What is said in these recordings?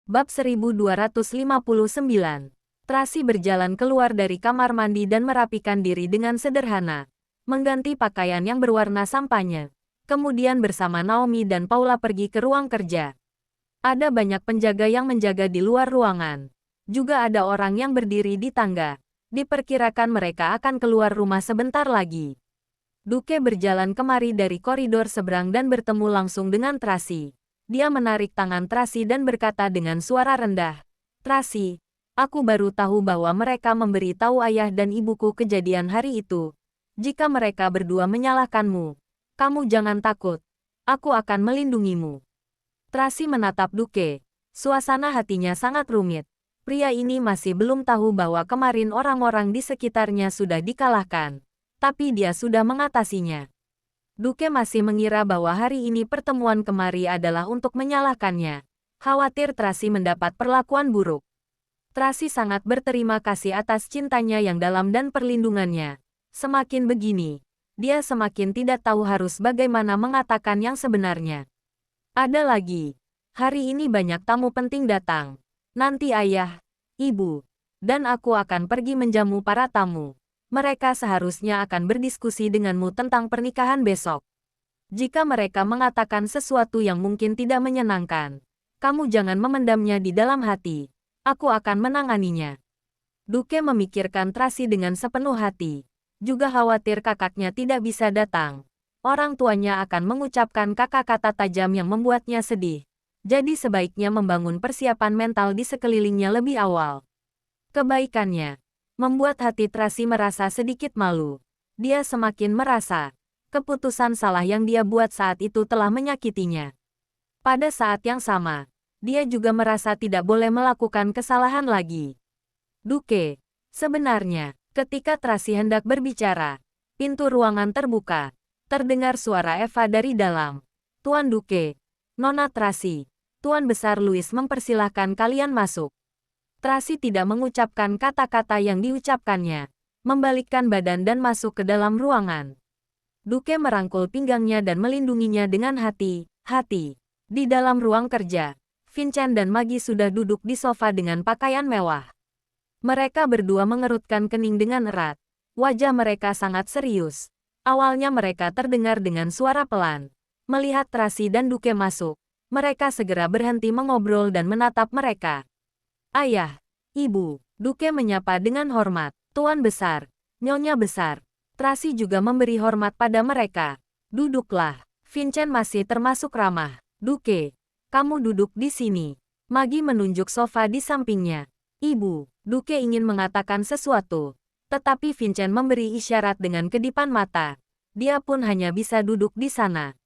Bab 1259. Tracy berjalan keluar dari kamar mandi dan merapikan diri dengan sederhana, mengganti pakaian yang berwarna sampahnya. Kemudian bersama Naomi dan Paula pergi ke ruang kerja. Ada banyak penjaga yang menjaga di luar ruangan. Juga ada orang yang berdiri di tangga. Diperkirakan mereka akan keluar rumah sebentar lagi. Duke berjalan kemari dari koridor seberang dan bertemu langsung dengan Tracy. Dia menarik tangan Tracy dan berkata dengan suara rendah, "Tracy, aku baru tahu bahwa mereka memberi tahu ayah dan ibuku kejadian hari itu. Jika mereka berdua menyalahkanmu, kamu jangan takut. Aku akan melindungimu." Tracy menatap Duke. Suasana hatinya sangat rumit. Pria ini masih belum tahu bahwa kemarin orang-orang di sekitarnya sudah dikalahkan. Tapi dia sudah mengatasinya. Duke masih mengira bahwa hari ini pertemuan kemari adalah untuk menyalahkannya. Khawatir Tracy mendapat perlakuan buruk. Tracy sangat berterima kasih atas cintanya yang dalam dan perlindungannya. Semakin begini, dia semakin tidak tahu harus bagaimana mengatakan yang sebenarnya. Ada lagi. Hari ini banyak tamu penting datang. Nanti ayah, ibu, dan aku akan pergi menjamu para tamu. Mereka seharusnya akan berdiskusi denganmu tentang pernikahan besok. Jika mereka mengatakan sesuatu yang mungkin tidak menyenangkan, kamu jangan memendamnya di dalam hati. Aku akan menanganinya. Duke memikirkan Tracy dengan sepenuh hati. Juga khawatir kakaknya tidak bisa datang. Orang tuanya akan mengucapkan kata-kata tajam yang membuatnya sedih. Jadi sebaiknya membangun persiapan mental di sekelilingnya lebih awal. Kebaikannya membuat hati Tracy merasa sedikit malu. Dia semakin merasa keputusan salah yang dia buat saat itu telah menyakitinya. Pada saat yang sama, dia juga merasa tidak boleh melakukan kesalahan lagi. Duke, sebenarnya, ketika Tracy hendak berbicara, pintu ruangan terbuka. Terdengar suara Eva dari dalam. "Tuan Duke, Nona Tracy, Tuan Besar Louis mempersilahkan kalian masuk." Tracy tidak mengucapkan kata-kata yang diucapkannya, membalikkan badan dan masuk ke dalam ruangan. Duke merangkul pinggangnya dan melindunginya dengan hati-hati. Di dalam ruang kerja, Vincent dan Maggie sudah duduk di sofa dengan pakaian mewah. Mereka berdua mengerutkan kening dengan erat. Wajah mereka sangat serius. Awalnya mereka terdengar dengan suara pelan. Melihat Tracy dan Duke masuk, mereka segera berhenti mengobrol dan menatap mereka. "Ayah, Ibu," Duke menyapa dengan hormat. "Tuan Besar, Nyonya Besar." Tracy juga memberi hormat pada mereka. "Duduklah." Vincent masih termasuk ramah. "Duke, kamu duduk di sini." Maggie menunjuk sofa di sampingnya. "Ibu." Duke ingin mengatakan sesuatu, tetapi Vincent memberi isyarat dengan kedipan mata. Dia pun hanya bisa duduk di sana.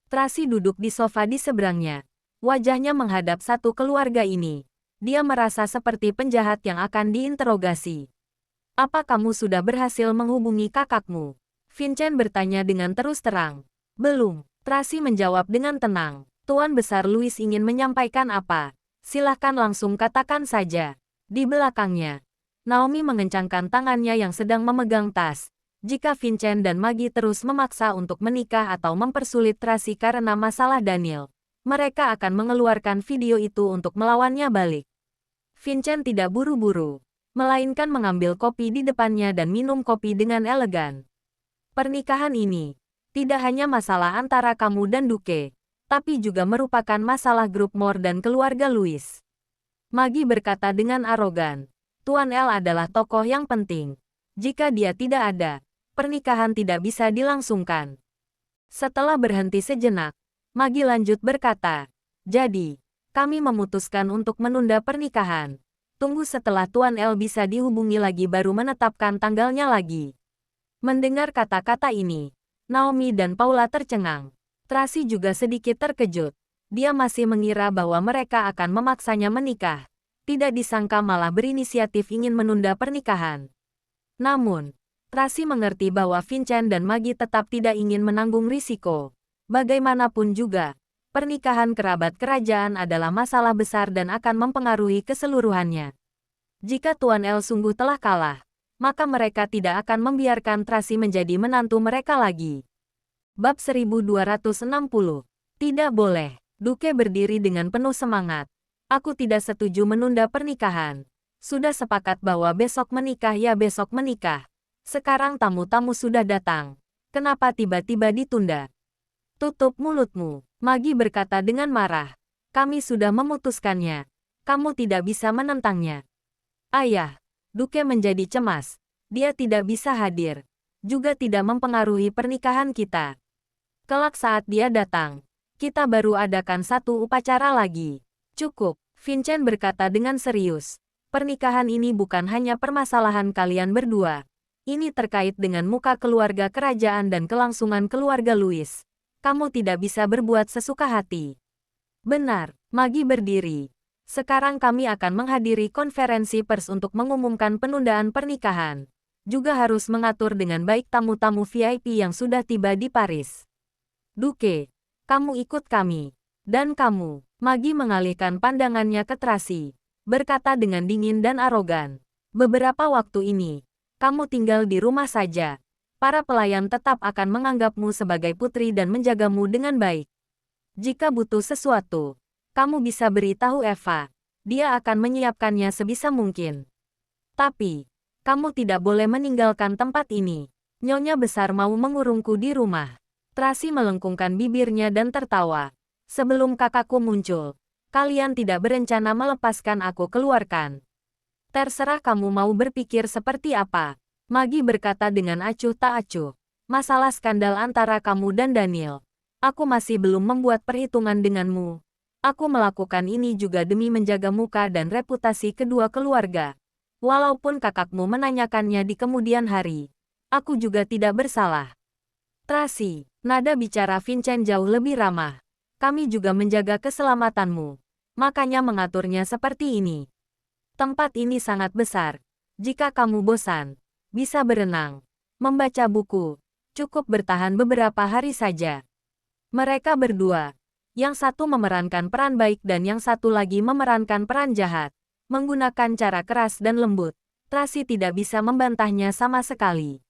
Tracy duduk di sofa di seberangnya. Wajahnya menghadap satu keluarga ini. Dia merasa seperti penjahat yang akan diinterogasi. "Apa kamu sudah berhasil menghubungi kakakmu?" Vincent bertanya dengan terus terang. "Belum." Tracy menjawab dengan tenang. "Tuan Besar Louis ingin menyampaikan apa? Silahkan langsung katakan saja." Di belakangnya, Naomi mengencangkan tangannya yang sedang memegang tas. Jika Vincent dan Maggie terus memaksa untuk menikah atau mempersulit Tracy karena masalah Daniel, mereka akan mengeluarkan video itu untuk melawannya balik. Vincent tidak buru-buru, melainkan mengambil kopi di depannya dan minum kopi dengan elegan. "Pernikahan ini tidak hanya masalah antara kamu dan Duke, tapi juga merupakan masalah grup Moore dan keluarga Louis." Maggie berkata dengan arogan, "Tuan L adalah tokoh yang penting. Jika dia tidak ada, pernikahan tidak bisa dilangsungkan." Setelah berhenti sejenak, Maggie lanjut berkata, "Jadi, kami memutuskan untuk menunda pernikahan. Tunggu setelah Tuan L bisa dihubungi lagi baru menetapkan tanggalnya lagi." Mendengar kata-kata ini, Naomi dan Paula tercengang. Tracy juga sedikit terkejut. Dia masih mengira bahwa mereka akan memaksanya menikah. Tidak disangka malah berinisiatif ingin menunda pernikahan. Namun, Tracy mengerti bahwa Vincent dan Maggie tetap tidak ingin menanggung risiko. Bagaimanapun juga, pernikahan kerabat kerajaan adalah masalah besar dan akan mempengaruhi keseluruhannya. Jika Tuan L sungguh telah kalah, maka mereka tidak akan membiarkan Tracy menjadi menantu mereka lagi. Bab 1260. Tidak boleh. Duke berdiri dengan penuh semangat. Aku tidak setuju menunda pernikahan. Sudah sepakat bahwa besok menikah ya besok menikah. Sekarang tamu-tamu sudah datang. Kenapa tiba-tiba ditunda? Tutup mulutmu, Magi berkata dengan marah. Kami sudah memutuskannya. Kamu tidak bisa menentangnya. Ayah, Duke menjadi cemas. Dia tidak bisa hadir. Juga tidak mempengaruhi pernikahan kita. Kelak saat dia datang, kita baru adakan satu upacara lagi. Cukup, Vincent berkata dengan serius. Pernikahan ini bukan hanya permasalahan kalian berdua. Ini terkait dengan muka keluarga kerajaan dan kelangsungan keluarga Louis. Kamu tidak bisa berbuat sesuka hati. Benar, Magi berdiri. Sekarang kami akan menghadiri konferensi pers untuk mengumumkan penundaan pernikahan. Juga harus mengatur dengan baik tamu-tamu VIP yang sudah tiba di Paris. Duke, kamu ikut kami. Dan kamu, Magi mengalihkan pandangannya ke Tracy. Berkata dengan dingin dan arogan. Beberapa waktu ini, kamu tinggal di rumah saja. Para pelayan tetap akan menganggapmu sebagai putri dan menjagamu dengan baik. Jika butuh sesuatu, kamu bisa beritahu Eva. Dia akan menyiapkannya sebisa mungkin. Tapi, kamu tidak boleh meninggalkan tempat ini. Nyonya besar mau mengurungku di rumah. Tracy melengkungkan bibirnya dan tertawa. Sebelum kakakku muncul, kalian tidak berencana melepaskan aku keluarkan. Terserah kamu mau berpikir seperti apa. Magi berkata dengan acuh tak acuh. Masalah skandal antara kamu dan Daniel. Aku masih belum membuat perhitungan denganmu. Aku melakukan ini juga demi menjaga muka dan reputasi kedua keluarga. Walaupun kakakmu menanyakannya di kemudian hari. Aku juga tidak bersalah. Tracy, nada bicara Vincent jauh lebih ramah. Kami juga menjaga keselamatanmu. Makanya mengaturnya seperti ini. Tempat ini sangat besar. Jika kamu bosan, bisa berenang, membaca buku, cukup bertahan beberapa hari saja. Mereka berdua, yang satu memerankan peran baik dan yang satu lagi memerankan peran jahat, menggunakan cara keras dan lembut. Tracy tidak bisa membantahnya sama sekali.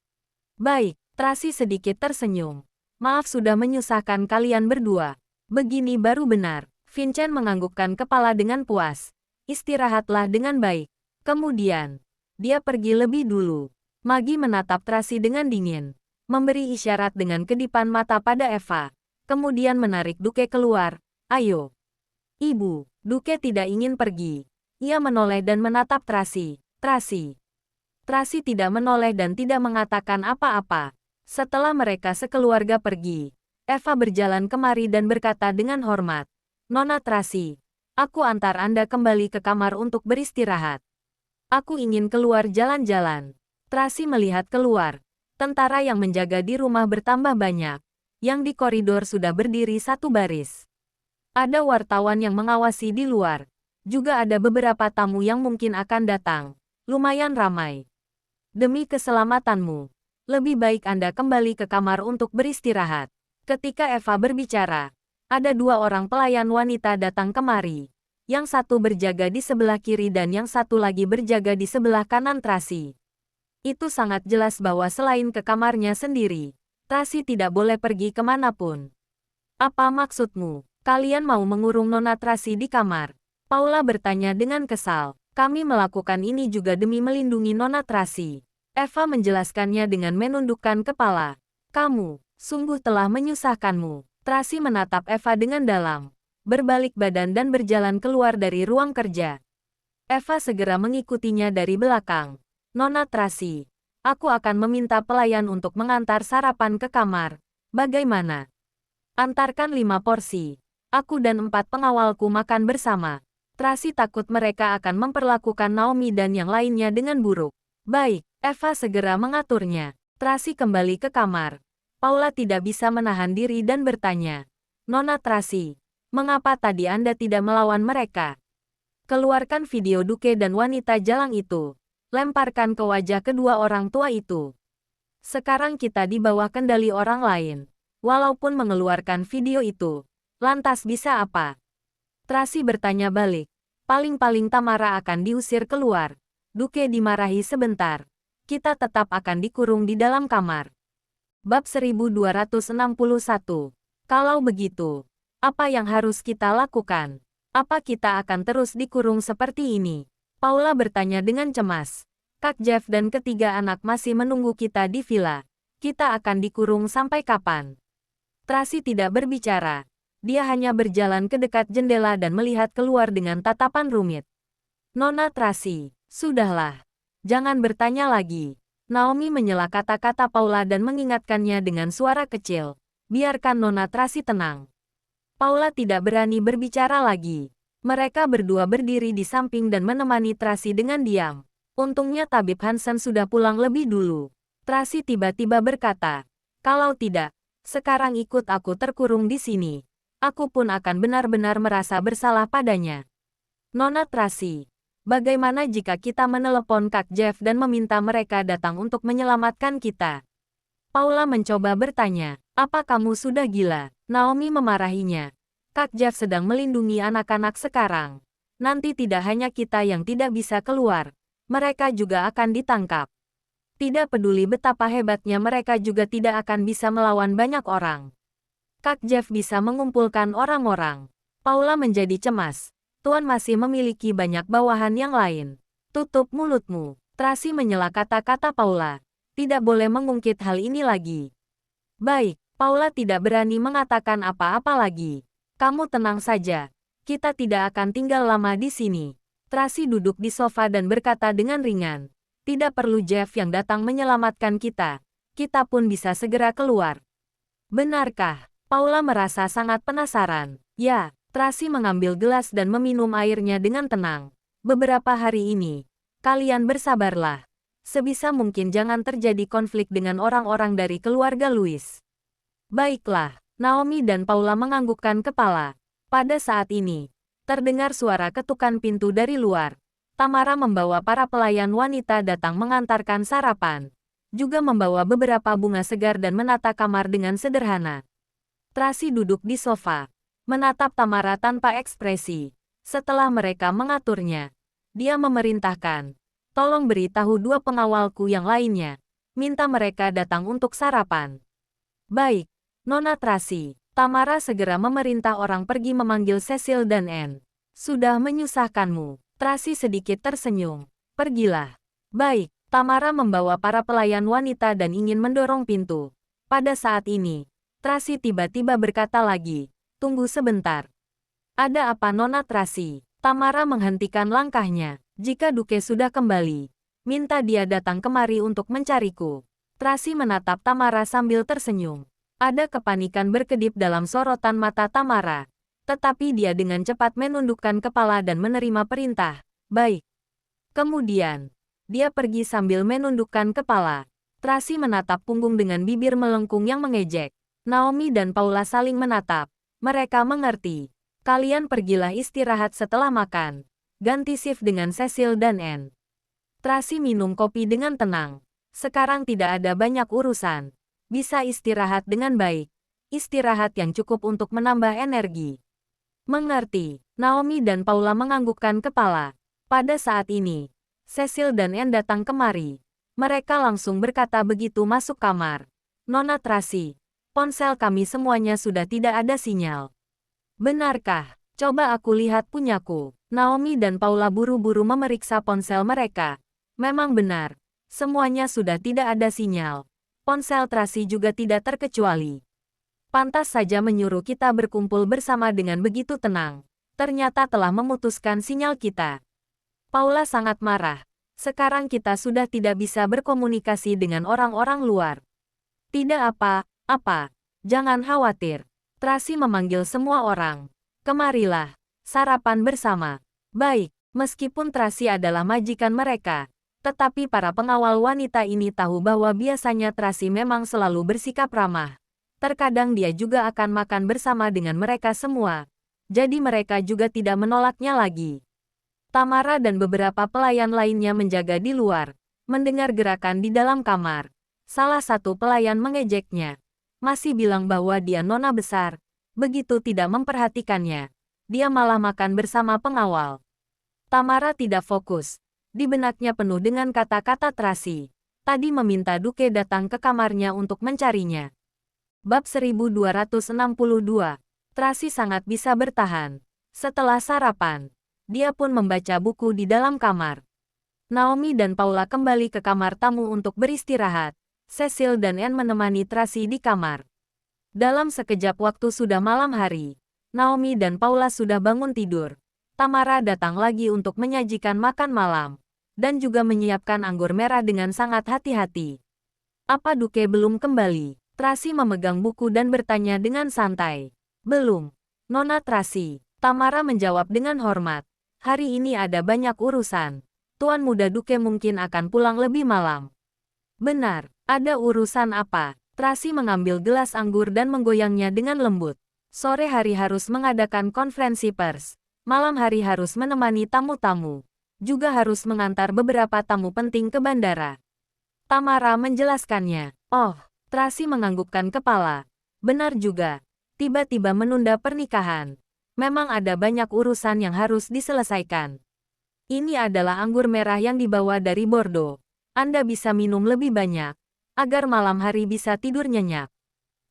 Baik, Tracy sedikit tersenyum. Maaf sudah menyusahkan kalian berdua. Begini baru benar. Vincent menganggukkan kepala dengan puas. Istirahatlah dengan baik. Kemudian, dia pergi lebih dulu. Magi menatap Tracy dengan dingin. Memberi isyarat dengan kedipan mata pada Eva. Kemudian menarik Duke keluar. Ayo. Ibu, Duke tidak ingin pergi. Ia menoleh dan menatap Tracy. Tracy. Tracy tidak menoleh dan tidak mengatakan apa-apa. Setelah mereka sekeluarga pergi, Eva berjalan kemari dan berkata dengan hormat. Nona Tracy, aku antar Anda kembali ke kamar untuk beristirahat. Aku ingin keluar jalan-jalan. Tracy melihat keluar. Tentara yang menjaga di rumah bertambah banyak. Yang di koridor sudah berdiri satu baris. Ada wartawan yang mengawasi di luar. Juga ada beberapa tamu yang mungkin akan datang. Lumayan ramai. Demi keselamatanmu, lebih baik Anda kembali ke kamar untuk beristirahat. Ketika Eva berbicara, ada dua orang pelayan wanita datang kemari. Yang satu berjaga di sebelah kiri dan yang satu lagi berjaga di sebelah kanan Tracy. Itu sangat jelas bahwa selain ke kamarnya sendiri, Tracy tidak boleh pergi kemanapun. Apa maksudmu? Kalian mau mengurung Nona Tracy di kamar? Paula bertanya dengan kesal. Kami melakukan ini juga demi melindungi Nona Tracy. Eva menjelaskannya dengan menundukkan kepala. Kamu sungguh telah menyusahkanmu. Tracy menatap Eva dengan dalam. Berbalik badan dan berjalan keluar dari ruang kerja. Eva segera mengikutinya dari belakang. Nona Tracy, aku akan meminta pelayan untuk mengantar sarapan ke kamar. Bagaimana? Antarkan 5 porsi. Aku dan 4 pengawalku makan bersama. Tracy takut mereka akan memperlakukan Naomi dan yang lainnya dengan buruk. Baik, Eva segera mengaturnya. Tracy kembali ke kamar. Paula tidak bisa menahan diri dan bertanya. Nona Tracy, mengapa tadi Anda tidak melawan mereka? Keluarkan video Duke dan wanita jalang itu. Lemparkan ke wajah kedua orang tua itu. Sekarang kita di bawah kendali orang lain. Walaupun mengeluarkan video itu, lantas bisa apa? Tracy bertanya balik. Paling-paling Tamara akan diusir keluar. Duke dimarahi sebentar. Kita tetap akan dikurung di dalam kamar. Bab 1261. Kalau begitu, apa yang harus kita lakukan? Apa kita akan terus dikurung seperti ini? Paula bertanya dengan cemas. Kak Jeff dan ketiga anak masih menunggu kita di villa. Kita akan dikurung sampai kapan? Tracy tidak berbicara. Dia hanya berjalan ke dekat jendela dan melihat keluar dengan tatapan rumit. Nona Tracy, sudahlah. Jangan bertanya lagi. Naomi menyela kata-kata Paula dan mengingatkannya dengan suara kecil. Biarkan Nona Tracy tenang. Paula tidak berani berbicara lagi. Mereka berdua berdiri di samping dan menemani Tracy dengan diam. Untungnya tabib Hansen sudah pulang lebih dulu. Tracy tiba-tiba berkata, "Kalau tidak, sekarang ikut aku terkurung di sini. Aku pun akan benar-benar merasa bersalah padanya." Nona Tracy, bagaimana jika kita menelepon Kak Jeff dan meminta mereka datang untuk menyelamatkan kita? Paula mencoba bertanya, "Apa kamu sudah gila?" Naomi memarahinya. Kak Jeff sedang melindungi anak-anak sekarang. Nanti tidak hanya kita yang tidak bisa keluar, mereka juga akan ditangkap. Tidak peduli betapa hebatnya mereka juga tidak akan bisa melawan banyak orang. Kak Jeff bisa mengumpulkan orang-orang. Paula menjadi cemas. Tuan masih memiliki banyak bawahan yang lain. Tutup mulutmu. Tracy menyela kata-kata Paula. Tidak boleh mengungkit hal ini lagi. Baik, Paula tidak berani mengatakan apa-apa lagi. Kamu tenang saja. Kita tidak akan tinggal lama di sini. Tracy duduk di sofa dan berkata dengan ringan. Tidak perlu Jeff yang datang menyelamatkan kita. Kita pun bisa segera keluar. Benarkah? Paula merasa sangat penasaran. Ya, Tracy mengambil gelas dan meminum airnya dengan tenang. Beberapa hari ini, kalian bersabarlah. Sebisa mungkin jangan terjadi konflik dengan orang-orang dari keluarga Louis. Baiklah, Naomi dan Paula menganggukkan kepala. Pada saat ini, terdengar suara ketukan pintu dari luar. Tamara membawa para pelayan wanita datang mengantarkan sarapan. Juga membawa beberapa bunga segar dan menata kamar dengan sederhana. Tracy duduk di sofa, menatap Tamara tanpa ekspresi. Setelah mereka mengaturnya, dia memerintahkan, "Tolong beritahu dua pengawalku yang lainnya. Minta mereka datang untuk sarapan." "Baik, Nona Tracy." Tamara segera memerintah orang pergi memanggil Cecil dan Anne. "Sudah menyusahkanmu." Tracy sedikit tersenyum. "Pergilah." "Baik." Tamara membawa para pelayan wanita dan ingin mendorong pintu. Pada saat ini, Tracy tiba-tiba berkata lagi, "Tunggu sebentar." "Ada apa Nona Tracy?" Tamara menghentikan langkahnya. "Jika Duke sudah kembali, minta dia datang kemari untuk mencariku." Tracy menatap Tamara sambil tersenyum. Ada kepanikan berkedip dalam sorotan mata Tamara. Tetapi dia dengan cepat menundukkan kepala dan menerima perintah. "Baik." Kemudian, dia pergi sambil menundukkan kepala. Tracy menatap punggung dengan bibir melengkung yang mengejek. Naomi dan Paula saling menatap. Mereka mengerti. "Kalian pergilah istirahat setelah makan. Ganti shift dengan Cecil dan Anne." Tracy minum kopi dengan tenang. Sekarang tidak ada banyak urusan. Bisa istirahat dengan baik. Istirahat yang cukup untuk menambah energi. "Mengerti." Naomi dan Paula menganggukkan kepala. Pada saat ini, Cecil dan Anne datang kemari. Mereka langsung berkata begitu masuk kamar. "Nona Tracy, ponsel kami semuanya sudah tidak ada sinyal." "Benarkah? Coba aku lihat punyaku." Naomi dan Paula buru-buru memeriksa ponsel mereka. Memang benar. Semuanya sudah tidak ada sinyal. Ponsel Tracy juga tidak terkecuali. Pantas saja menyuruh kita berkumpul bersama dengan begitu tenang. Ternyata telah memutuskan sinyal kita. Paula sangat marah. Sekarang kita sudah tidak bisa berkomunikasi dengan orang-orang luar. "Tidak apa-apa. Jangan khawatir." Tracy memanggil semua orang. "Kemarilah. Sarapan bersama." Baik, meskipun Tracy adalah majikan mereka, tetapi para pengawal wanita ini tahu bahwa biasanya Tracy memang selalu bersikap ramah. Terkadang dia juga akan makan bersama dengan mereka semua. Jadi mereka juga tidak menolaknya lagi. Tamara dan beberapa pelayan lainnya menjaga di luar, mendengar gerakan di dalam kamar. Salah satu pelayan mengejeknya. Masih bilang bahwa dia nona besar. Begitu tidak memperhatikannya. Dia malah makan bersama pengawal. Tamara tidak fokus. Di benaknya penuh dengan kata-kata Tracy. Tadi meminta Duke datang ke kamarnya untuk mencarinya. Bab 1262. Tracy sangat bisa bertahan. Setelah sarapan, dia pun membaca buku di dalam kamar. Naomi dan Paula kembali ke kamar tamu untuk beristirahat. Cecil dan Anne menemani Tracy di kamar. Dalam sekejap waktu sudah malam hari. Naomi dan Paula sudah bangun tidur. Tamara datang lagi untuk menyajikan makan malam. Dan juga menyiapkan anggur merah dengan sangat hati-hati. Apa Duke belum kembali? Tracy memegang buku dan bertanya dengan santai. Belum. Nona Tracy. Tamara menjawab dengan hormat. Hari ini ada banyak urusan. Tuan Muda Duke mungkin akan pulang lebih malam. Benar. Ada urusan apa? Tracy mengambil gelas anggur dan menggoyangnya dengan lembut. Sore hari harus mengadakan konferensi pers. Malam hari harus menemani tamu-tamu. Juga harus mengantar beberapa tamu penting ke bandara. Tamara menjelaskannya. Oh, Tracy menganggukkan kepala. Benar juga. Tiba-tiba menunda pernikahan. Memang ada banyak urusan yang harus diselesaikan. Ini adalah anggur merah yang dibawa dari Bordeaux. Anda bisa minum lebih banyak, agar malam hari bisa tidur nyenyak.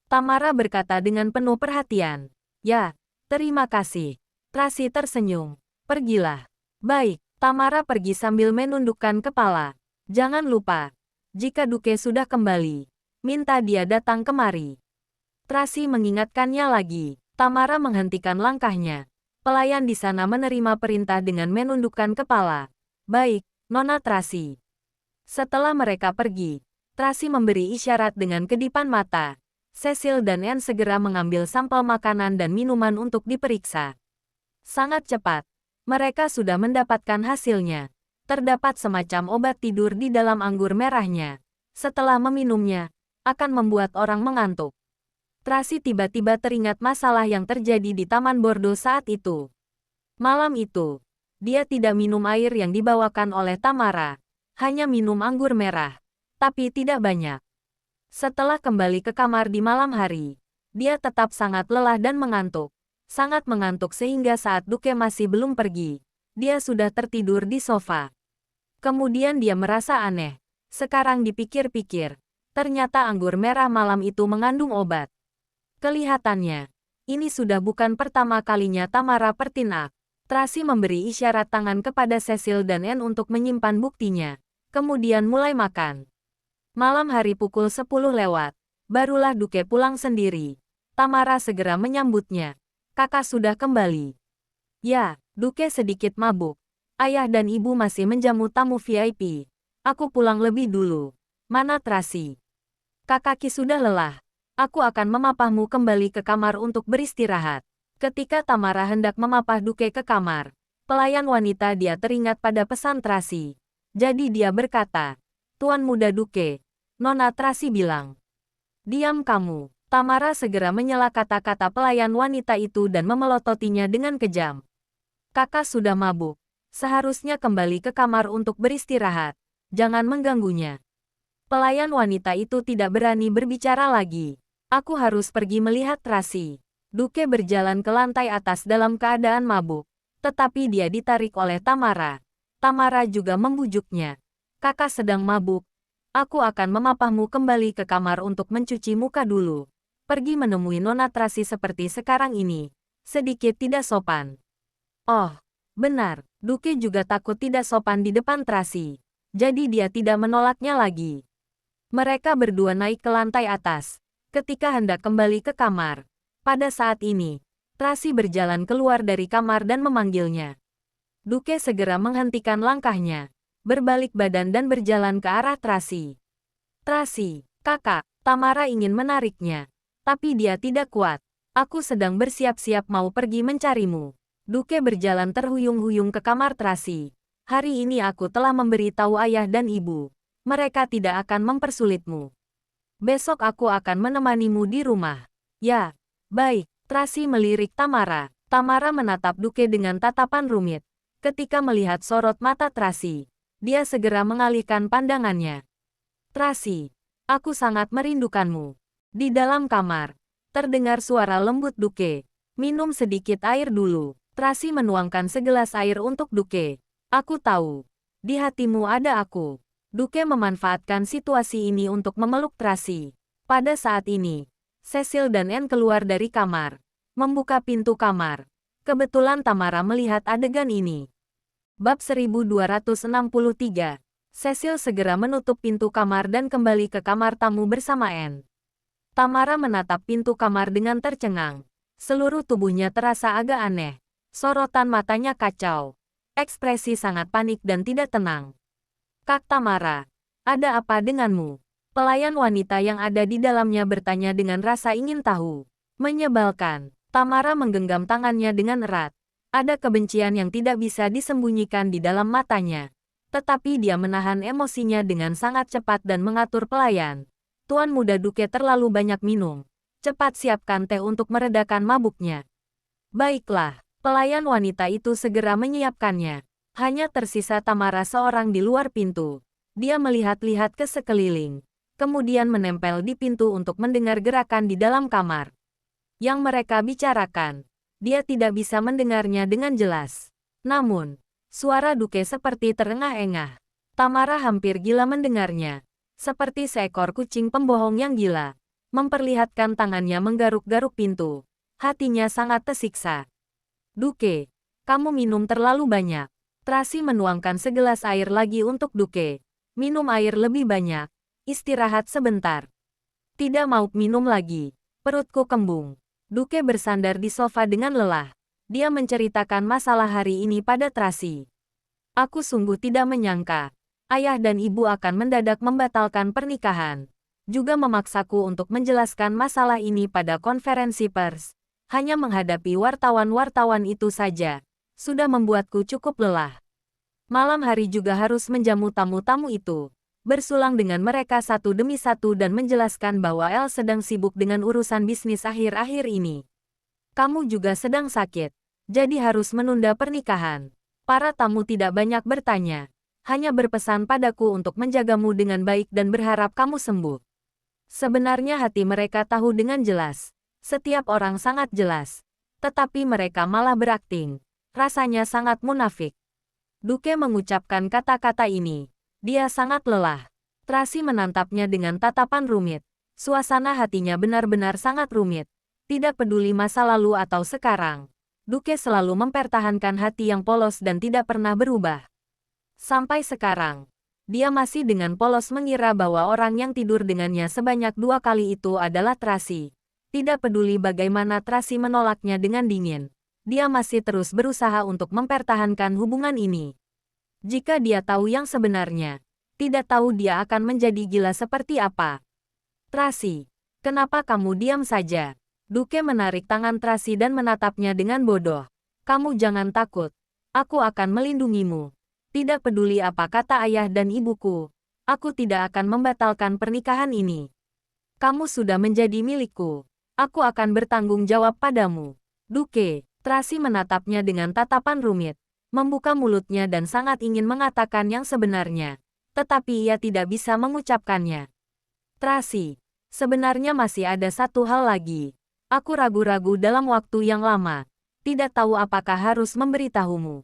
Tamara berkata dengan penuh perhatian. Ya, terima kasih. Tracy tersenyum. Pergilah. Baik. Tamara pergi sambil menundukkan kepala. Jangan lupa, jika Duke sudah kembali, minta dia datang kemari. Tracy mengingatkannya lagi. Tamara menghentikan langkahnya. Pelayan di sana menerima perintah dengan menundukkan kepala. Baik, Nona Tracy. Setelah mereka pergi, Tracy memberi isyarat dengan kedipan mata. Cecil dan Anne segera mengambil sampel makanan dan minuman untuk diperiksa. Sangat cepat. Mereka sudah mendapatkan hasilnya. Terdapat semacam obat tidur di dalam anggur merahnya. Setelah meminumnya, akan membuat orang mengantuk. Tracy tiba-tiba teringat masalah yang terjadi di Taman Bordeaux saat itu. Malam itu, dia tidak minum air yang dibawakan oleh Tamara. Hanya minum anggur merah. Tapi tidak banyak. Setelah kembali ke kamar di malam hari, dia tetap sangat lelah dan mengantuk. Sangat mengantuk sehingga saat Duke masih belum pergi, dia sudah tertidur di sofa. Kemudian dia merasa aneh. Sekarang dipikir-pikir, ternyata anggur merah malam itu mengandung obat. Kelihatannya, ini sudah bukan pertama kalinya Tamara bertindak. Tracy memberi isyarat tangan kepada Cecil dan Anne untuk menyimpan buktinya. Kemudian mulai makan. Malam hari pukul 10 lewat, barulah Duke pulang sendiri. Tamara segera menyambutnya. Kakak sudah kembali. Ya, Duke sedikit mabuk. Ayah dan ibu masih menjamu tamu VIP. Aku pulang lebih dulu. Mana Tracy? Kakaki sudah lelah. Aku akan memapahmu kembali ke kamar untuk beristirahat. Ketika Tamara hendak memapah Duke ke kamar, pelayan wanita dia teringat pada pesan Tracy. Jadi dia berkata, Tuan Muda Duke, Nona Tracy bilang. Diam kamu. Tamara segera menyela kata-kata pelayan wanita itu dan memelototinya dengan kejam. Kakak sudah mabuk. Seharusnya kembali ke kamar untuk beristirahat. Jangan mengganggunya. Pelayan wanita itu tidak berani berbicara lagi. Aku harus pergi melihat Tracy. Duke berjalan ke lantai atas dalam keadaan mabuk. Tetapi dia ditarik oleh Tamara. Tamara juga membujuknya. Kakak sedang mabuk. Aku akan memapahmu kembali ke kamar untuk mencuci muka dulu. Pergi menemui Nona Tracy seperti sekarang ini. Sedikit tidak sopan. Oh, benar. Duke juga takut tidak sopan di depan Tracy. Jadi dia tidak menolaknya lagi. Mereka berdua naik ke lantai atas. Ketika hendak kembali ke kamar. Pada saat ini, Tracy berjalan keluar dari kamar dan memanggilnya. Duke segera menghentikan langkahnya. Berbalik badan dan berjalan ke arah Tracy. Tracy, kakak, Tamara ingin menariknya. Tapi dia tidak kuat. Aku sedang bersiap-siap mau pergi mencarimu. Duke berjalan terhuyung-huyung ke kamar Tracy. Hari ini aku telah memberitahu ayah dan ibu. Mereka tidak akan mempersulitmu. Besok aku akan menemanimu di rumah. Ya, baik. Tracy melirik Tamara. Tamara menatap Duke dengan tatapan rumit. Ketika melihat sorot mata Tracy, dia segera mengalihkan pandangannya. Tracy, aku sangat merindukanmu. Di dalam kamar, terdengar suara lembut Duke. Minum sedikit air dulu. Tracy menuangkan segelas air untuk Duke. Aku tahu. Di hatimu ada aku. Duke memanfaatkan situasi ini untuk memeluk Tracy. Pada saat ini, Cecil dan Anne keluar dari kamar. Membuka pintu kamar. Kebetulan Tamara melihat adegan ini. Bab 1263. Cecil segera menutup pintu kamar dan kembali ke kamar tamu bersama Anne. Tamara menatap pintu kamar dengan tercengang. Seluruh tubuhnya terasa agak aneh. Sorotan matanya kacau. Ekspresi sangat panik dan tidak tenang. Kak Tamara, ada apa denganmu? Pelayan wanita yang ada di dalamnya bertanya dengan rasa ingin tahu. Menyebalkan. Tamara menggenggam tangannya dengan erat. Ada kebencian yang tidak bisa disembunyikan di dalam matanya. Tetapi dia menahan emosinya dengan sangat cepat dan mengatur pelayan. Tuan Muda Duke terlalu banyak minum. Cepat siapkan teh untuk meredakan mabuknya. Baiklah, pelayan wanita itu segera menyiapkannya. Hanya tersisa Tamara seorang di luar pintu. Dia melihat-lihat ke sekeliling. Kemudian menempel di pintu untuk mendengar gerakan di dalam kamar. Yang mereka bicarakan. Dia tidak bisa mendengarnya dengan jelas. Namun, suara Duke seperti terengah-engah. Tamara hampir gila mendengarnya. Seperti seekor kucing pembohong yang gila. Memperlihatkan tangannya menggaruk-garuk pintu. Hatinya sangat tersiksa. Duke, kamu minum terlalu banyak. Tracy menuangkan segelas air lagi untuk Duke. Minum air lebih banyak. Istirahat sebentar. Tidak mau minum lagi. Perutku kembung. Duke bersandar di sofa dengan lelah. Dia menceritakan masalah hari ini pada Tracy. Aku sungguh tidak menyangka. Ayah dan ibu akan mendadak membatalkan pernikahan. Juga memaksaku untuk menjelaskan masalah ini pada konferensi pers. Hanya menghadapi wartawan-wartawan itu saja. Sudah membuatku cukup lelah. Malam hari juga harus menjamu tamu-tamu itu. Bersulang dengan mereka satu demi satu dan menjelaskan bahwa El sedang sibuk dengan urusan bisnis akhir-akhir ini. Kamu juga sedang sakit, jadi harus menunda pernikahan. Para tamu tidak banyak bertanya, hanya berpesan padaku untuk menjagamu dengan baik dan berharap kamu sembuh. Sebenarnya hati mereka tahu dengan jelas. Setiap orang sangat jelas. Tetapi mereka malah berakting. Rasanya sangat munafik. Duke mengucapkan kata-kata ini. Dia sangat lelah. Tracy menatapnya dengan tatapan rumit. Suasana hatinya benar-benar sangat rumit. Tidak peduli masa lalu atau sekarang. Duke selalu mempertahankan hati yang polos dan tidak pernah berubah. Sampai sekarang, dia masih dengan polos mengira bahwa orang yang tidur dengannya sebanyak 2 kali itu adalah Tracy. Tidak peduli bagaimana Tracy menolaknya dengan dingin. Dia masih terus berusaha untuk mempertahankan hubungan ini. Jika dia tahu yang sebenarnya, tidak tahu dia akan menjadi gila seperti apa. Tracy, kenapa kamu diam saja? Duke menarik tangan Tracy dan menatapnya dengan bodoh. Kamu jangan takut. Aku akan melindungimu. Tidak peduli apa kata ayah dan ibuku. Aku tidak akan membatalkan pernikahan ini. Kamu sudah menjadi milikku. Aku akan bertanggung jawab padamu. Duke, Tracy menatapnya dengan tatapan rumit. Membuka mulutnya dan sangat ingin mengatakan yang sebenarnya. Tetapi ia tidak bisa mengucapkannya. Tracy, sebenarnya masih ada satu hal lagi. Aku ragu-ragu dalam waktu yang lama. Tidak tahu apakah harus memberitahumu.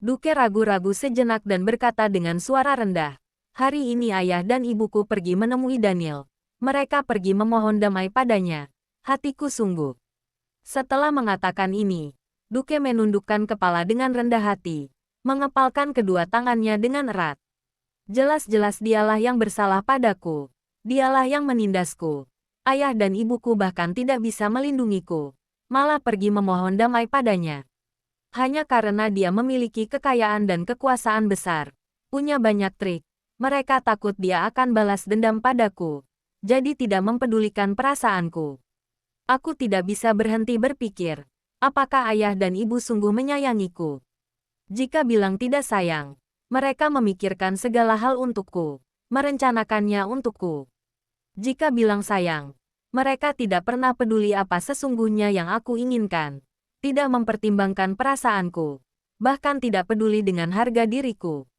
Duke ragu-ragu sejenak dan berkata dengan suara rendah. Hari ini ayah dan ibuku pergi menemui Daniel. Mereka pergi memohon damai padanya. Hatiku sungguh. Setelah mengatakan ini, Duke menundukkan kepala dengan rendah hati, mengepalkan kedua tangannya dengan erat. Jelas-jelas dialah yang bersalah padaku. Dialah yang menindasku. Ayah dan ibuku bahkan tidak bisa melindungiku. Malah pergi memohon damai padanya. Hanya karena dia memiliki kekayaan dan kekuasaan besar. Punya banyak trik. Mereka takut dia akan balas dendam padaku. Jadi tidak mempedulikan perasaanku. Aku tidak bisa berhenti berpikir. Apakah ayah dan ibu sungguh menyayangiku? Jika bilang tidak sayang, mereka memikirkan segala hal untukku, merencanakannya untukku. Jika bilang sayang, mereka tidak pernah peduli apa sesungguhnya yang aku inginkan, tidak mempertimbangkan perasaanku, bahkan tidak peduli dengan harga diriku.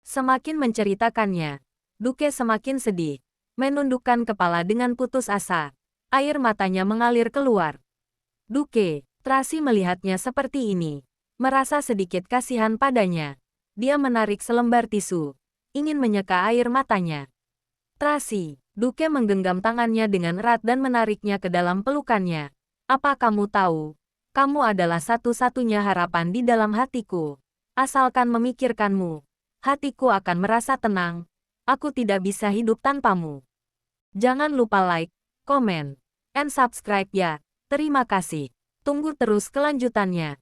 Semakin menceritakannya, Duke semakin sedih, menundukkan kepala dengan putus asa, air matanya mengalir keluar. Duke, Tracy melihatnya seperti ini, merasa sedikit kasihan padanya. Dia menarik selembar tisu, ingin menyeka air matanya. Tracy, Duke menggenggam tangannya dengan erat dan menariknya ke dalam pelukannya. Apa kamu tahu? Kamu adalah satu-satunya harapan di dalam hatiku. Asalkan memikirkanmu, hatiku akan merasa tenang. Aku tidak bisa hidup tanpamu. Jangan lupa like, komen, and subscribe ya. Terima kasih. Tunggu terus kelanjutannya.